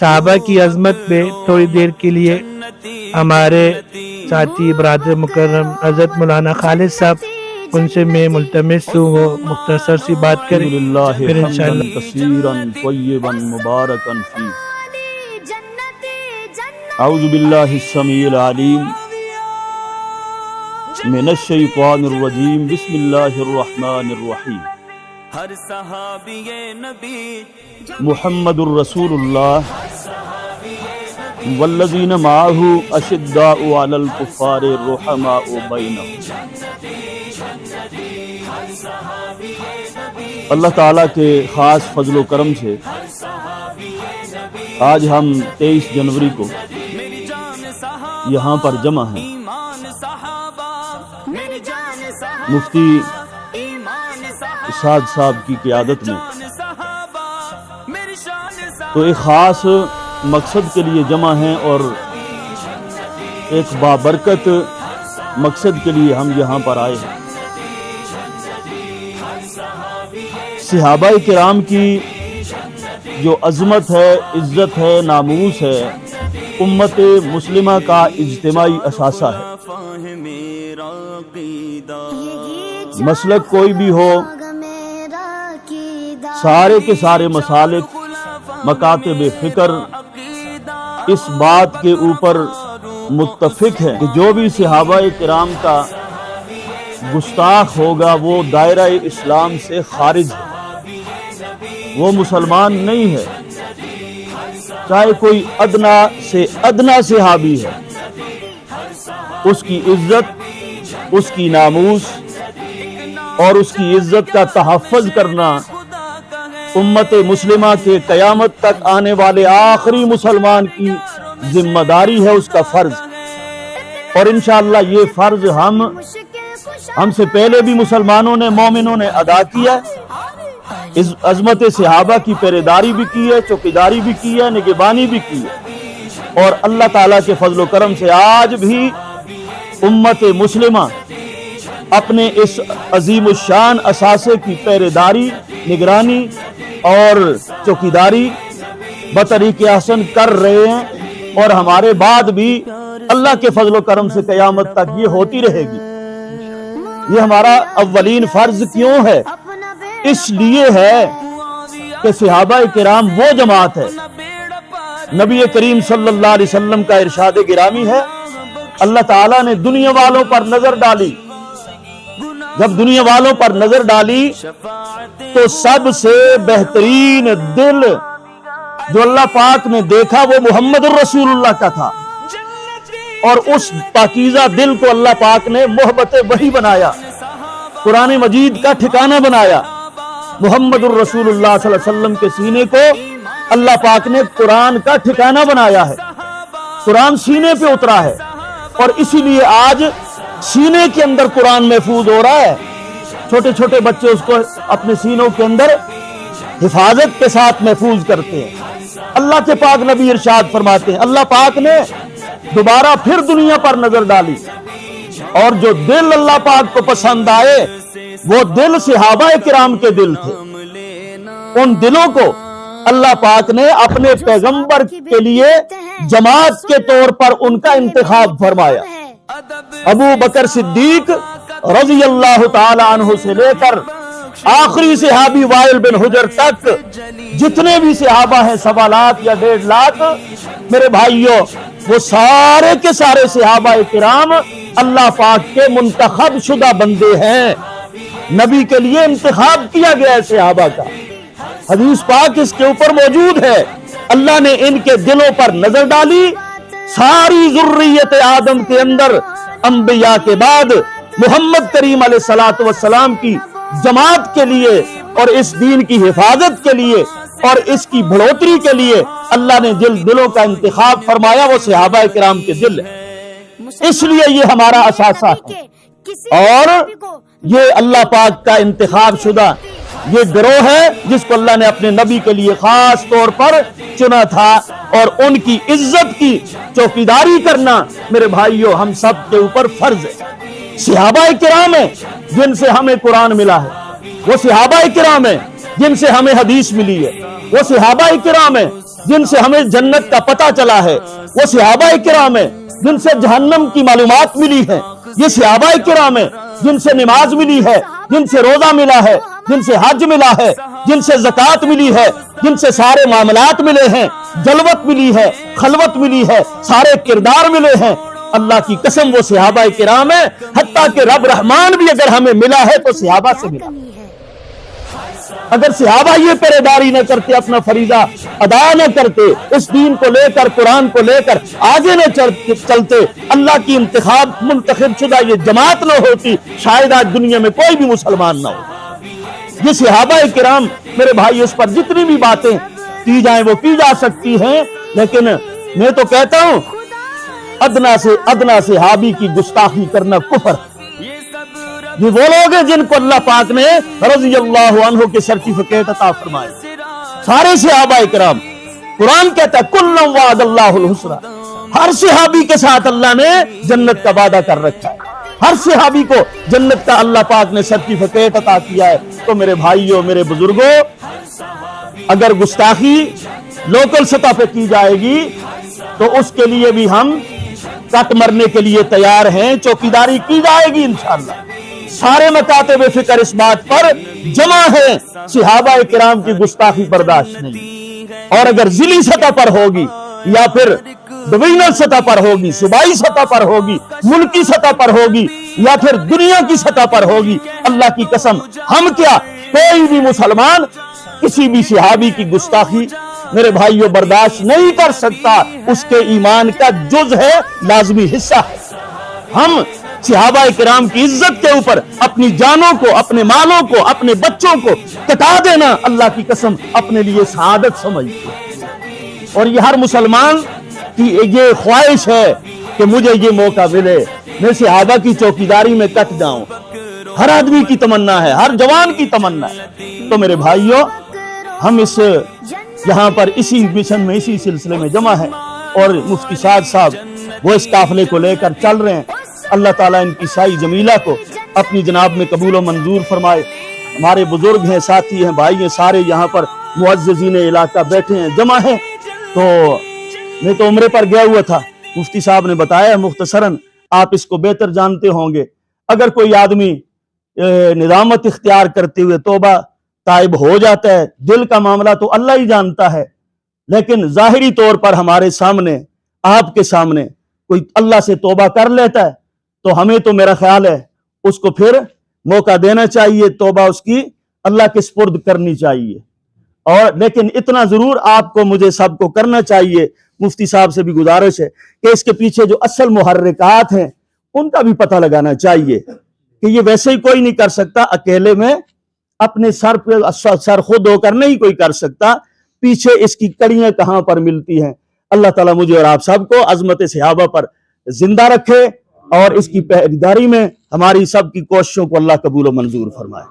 صحابہ کی عظمت پہ تھوڑی دیر کے لیے ہمارے ساتھی برادر مکرم حضرت مولانا خالد صاحب ان سے میں ملتمس ہوں وہ مختصر سی بات کریں، پھر انشاءاللہ کثیرا طیبا مبارکا فی۔ اعوذ باللہ السمیع العلیم من الشیطان الرجیم، بسم اللہ الرحمن الرحیم۔ ہر صحابی نبی محمد الرسول اللہ والذین معہ اشداء علی الکفار رحماء بینہم۔ اللہ تعالیٰ کے خاص فضل و کرم سے آج ہم 23 جنوری کو یہاں پر جمع ہیں مفتی اسعد صاحب کی قیادت میں، تو ایک خاص مقصد کے لیے جمع ہیں اور ایک بابرکت مقصد کے لیے ہم یہاں پر آئے ہیں۔ صحابہ کرام کی جو عظمت ہے، عزت ہے، ناموس ہے، امت مسلمہ کا اجتماعی اثاثہ ہے۔ مسلک کوئی بھی ہو، سارے کے سارے مسالک مکاتب فکر اس بات کے اوپر متفق ہے کہ جو بھی صحابہ کرام کا گستاخ ہوگا وہ دائرہ اسلام سے خارج ہے، وہ مسلمان نہیں ہے، چاہے کوئی ادنا سے ادنا صحابی ہے، اس کی عزت، اس کی ناموس اور اس کی عزت کا تحفظ کرنا امت مسلمہ کے قیامت تک آنے والے آخری مسلمان کی ذمہ داری ہے، اس کا فرض۔ اور انشاءاللہ یہ فرض ہم سے پہلے بھی مسلمانوں نے، مومنوں نے ادا کیا ہے۔ اس عظمت صحابہ کی پہریداری بھی کی ہے، چوکیداری بھی کی ہے، نگہبانی بھی کی ہے، اور اللہ تعالیٰ کے فضل و کرم سے آج بھی امت مسلمہ اپنے اس عظیم الشان اثاثے کی پہریداری، نگرانی اور چوکیداری بطریق احسن کر رہے ہیں، اور ہمارے بعد بھی اللہ کے فضل و کرم سے قیامت تک یہ ہوتی رہے گی۔ یہ ہمارا اولین فرض کیوں ہے؟ اس لیے ہے کہ صحابہ کرام وہ جماعت ہے، نبی کریم صلی اللہ علیہ وسلم کا ارشاد گرامی ہے، اللہ تعالیٰ نے دنیا والوں پر نظر ڈالی، جب دنیا والوں پر نظر ڈالی تو سب سے بہترین دل جو اللہ پاک نے دیکھا وہ محمد الرسول اللہ کا تھا، اور اس پاکیزہ دل کو اللہ پاک نے محبت وحی بنایا، قرآن مجید کا ٹھکانہ بنایا۔ محمد الرسول اللہ صلی اللہ علیہ وسلم کے سینے کو اللہ پاک نے قرآن کا ٹھکانہ بنایا ہے، قرآن سینے پہ اترا ہے، اور اسی لیے آج سینے کے اندر قرآن محفوظ ہو رہا ہے۔ چھوٹے چھوٹے بچے اس کو اپنے سینوں کے اندر حفاظت کے ساتھ محفوظ کرتے ہیں۔ اللہ کے پاک نبی ارشاد فرماتے ہیں، اللہ پاک نے دوبارہ پھر دنیا پر نظر ڈالی، اور جو دل اللہ پاک کو پسند آئے وہ دل صحابہ کرام کے دل تھے۔ ان دلوں کو اللہ پاک نے اپنے پیغمبر کے لیے جماعت کے طور پر ان کا انتخاب فرمایا۔ ابو بکر صدیق رضی اللہ تعالی عنہ سے لے کر آخری صحابی وائل بن حجر تک جتنے بھی صحابہ ہیں 1.25 لاکھ یا 1.5 لاکھ، میرے بھائیوں، وہ سارے کے سارے صحابہ کرام اللہ پاک کے منتخب شدہ بندے ہیں، نبی کے لیے انتخاب کیا گیا ہے صحابہ کا۔ حدیث پاک اس کے اوپر موجود ہے، اللہ نے ان کے دلوں پر نظر ڈالی، ساری ذریت آدم کے اندر انبیاء کے بعد محمد کریم علیہ الصلوۃ والسلام کی جماعت کے لیے اور اس دین کی حفاظت کے لیے اور اس کی بڑھوتری کے لیے اللہ نے جن دلوں کا انتخاب فرمایا وہ صحابہ کرام کے دل ہے۔ اس لیے یہ ہمارا اثاثہ ہے، اور یہ اللہ پاک کا انتخاب شدہ یہ گروہ ہے جس کو اللہ نے اپنے نبی کے لیے خاص طور پر چنا تھا، اور ان کی عزت کی چوکیداری کرنا میرے بھائیوں ہم سب کے اوپر فرض ہے۔ صحابہ کرام ہیں جن سے ہمیں قرآن ملا ہے، وہ صحابہ کرام ہیں جن سے ہمیں حدیث ملی ہے، وہ صحابہ کرام ہیں جن سے ہمیں جنت کا پتہ چلا ہے وہ صحابہ کرام ہیں، جن سے جہنم کی معلومات ملی ہیں یہ صحابہ کرام ہیں، جن سے نماز ملی ہے، جن سے روزہ ملا ہے، جن سے حج ملا ہے، جن سے زکوٰۃ ملی ہے، جن سے سارے معاملات ملے ہیں، جلوت ملی ہے، خلوت ملی ہے، سارے کردار ملے ہیں۔ اللہ کی قسم وہ صحابہ کرام ہیں، حتیٰ کہ رب رحمان بھی اگر ہمیں ملا ہے تو صحابہ سے ملا۔ اگر صحابہ یہ پہرے داری نہ کرتے، اپنا فریضہ ادا نہ کرتے، اس دین کو لے کر، قرآن کو لے کر آگے نہ چلتے، اللہ کی منتخب شدہ یہ جماعت نہ ہوتی، شاید آج دنیا میں کوئی بھی مسلمان نہ ہو۔ یہ صحابہ کرام میرے بھائی، اس پر جتنی بھی باتیں کی جائیں وہ کی جا سکتی ہیں، لیکن میں تو کہتا ہوں ادنا صحابی کی گستاخی کرنا کفر۔ یہ وہ لوگ ہیں جن کو اللہ پاک نے رضی اللہ عنہ کے سرٹیفکیٹ عطا فرمائے، سارے صحابہ کرام۔ قرآن کہتا ہے کُلًّا وعد اللہ الحسنی، ہر صحابی کے ساتھ اللہ نے جنت کا وعدہ کر رکھا ہے، ہر صحابی کو جنت کا اللہ پاک نے سرٹیفکیٹ عطا کیا ہے۔ تو میرے بھائیوں، میرے بزرگوں، اگر گستاخی لوکل سطح پہ کی جائے گی تو اس کے لیے بھی ہم کٹ مرنے کے لیے تیار ہیں، چوکیداری کی جائے گی انشاءاللہ۔ سارے مکاتب فکر اس بات پر جمع ہیں، صحابہ کرام کی گستاخی برداشت نہیں، اور اگر ضلعی سطح پر ہوگی یا پھر ڈویژنل سطح پر ہوگی، صوبائی سطح پر ہوگی، ملکی سطح پر ہوگی یا پھر دنیا کی سطح پر ہوگی، اللہ کی قسم ہم کیا کوئی بھی مسلمان کسی بھی صحابی کی گستاخی میرے بھائیوں برداشت نہیں کر سکتا، اس کے ایمان کا جز ہے، لازمی حصہ ہے۔ ہم صحابہ کرام کی عزت کے اوپر اپنی جانوں کو، اپنے مالوں کو، اپنے بچوں کو کٹا دینا اللہ کی قسم اپنے لیے سعادت سمجھتے، اور یہ ہر مسلمان کی یہ خواہش ہے کہ مجھے یہ موقع ملے، میں صحابہ کی چوکیداری میں کٹ جاؤں۔ ہر آدمی کی تمنا ہے، ہر جوان کی تمنا ہے۔ تو میرے بھائیوں، ہم اس یہاں پر اسی مشن میں، اسی سلسلے میں جمع ہیں، اور مفتی سعد صاحب وہ اس قافلے کو لے کر چل رہے ہیں۔ اللہ تعالیٰ ان کی سائی جمیلہ کو اپنی جناب میں قبول و منظور فرمائے۔ ہمارے بزرگ ہیں، ساتھی ہیں، بھائی ہیں، سارے یہاں پر معززین علاقہ بیٹھے ہیں، جمع ہیں۔ تو میں تو عمرے پر گیا ہوا تھا، مفتی صاحب نے بتایا مختصراً، آپ اس کو بہتر جانتے ہوں گے، اگر کوئی آدمی ندامت اختیار کرتے ہوئے توبہ تائب ہو جاتا ہے، دل کا معاملہ تو اللہ ہی جانتا ہے، لیکن ظاہری طور پر ہمارے سامنے، آپ کے سامنے کوئی اللہ سے توبہ کر لیتا ہے تو ہمیں تو میرا خیال ہے اس کو پھر موقع دینا چاہیے، توبہ اس کی اللہ کے سپرد کرنی چاہیے، اور لیکن اتنا ضرور آپ کو، مجھے، سب کو کرنا چاہیے، مفتی صاحب سے بھی گزارش ہے کہ اس کے پیچھے جو اصل محرکات ہیں ان کا بھی پتہ لگانا چاہیے، کہ یہ ویسے ہی کوئی نہیں کر سکتا، اکیلے میں اپنے سر پہ سر خود ہو کر نہیں کوئی کر سکتا، پیچھے اس کی کڑیاں کہاں پر ملتی ہیں۔ اللہ تعالیٰ مجھے اور آپ سب کو عظمت صحابہ پر زندہ رکھے، اور اس کی پہریداری میں ہماری سب کی کوششوں کو اللہ قبول و منظور فرمائے۔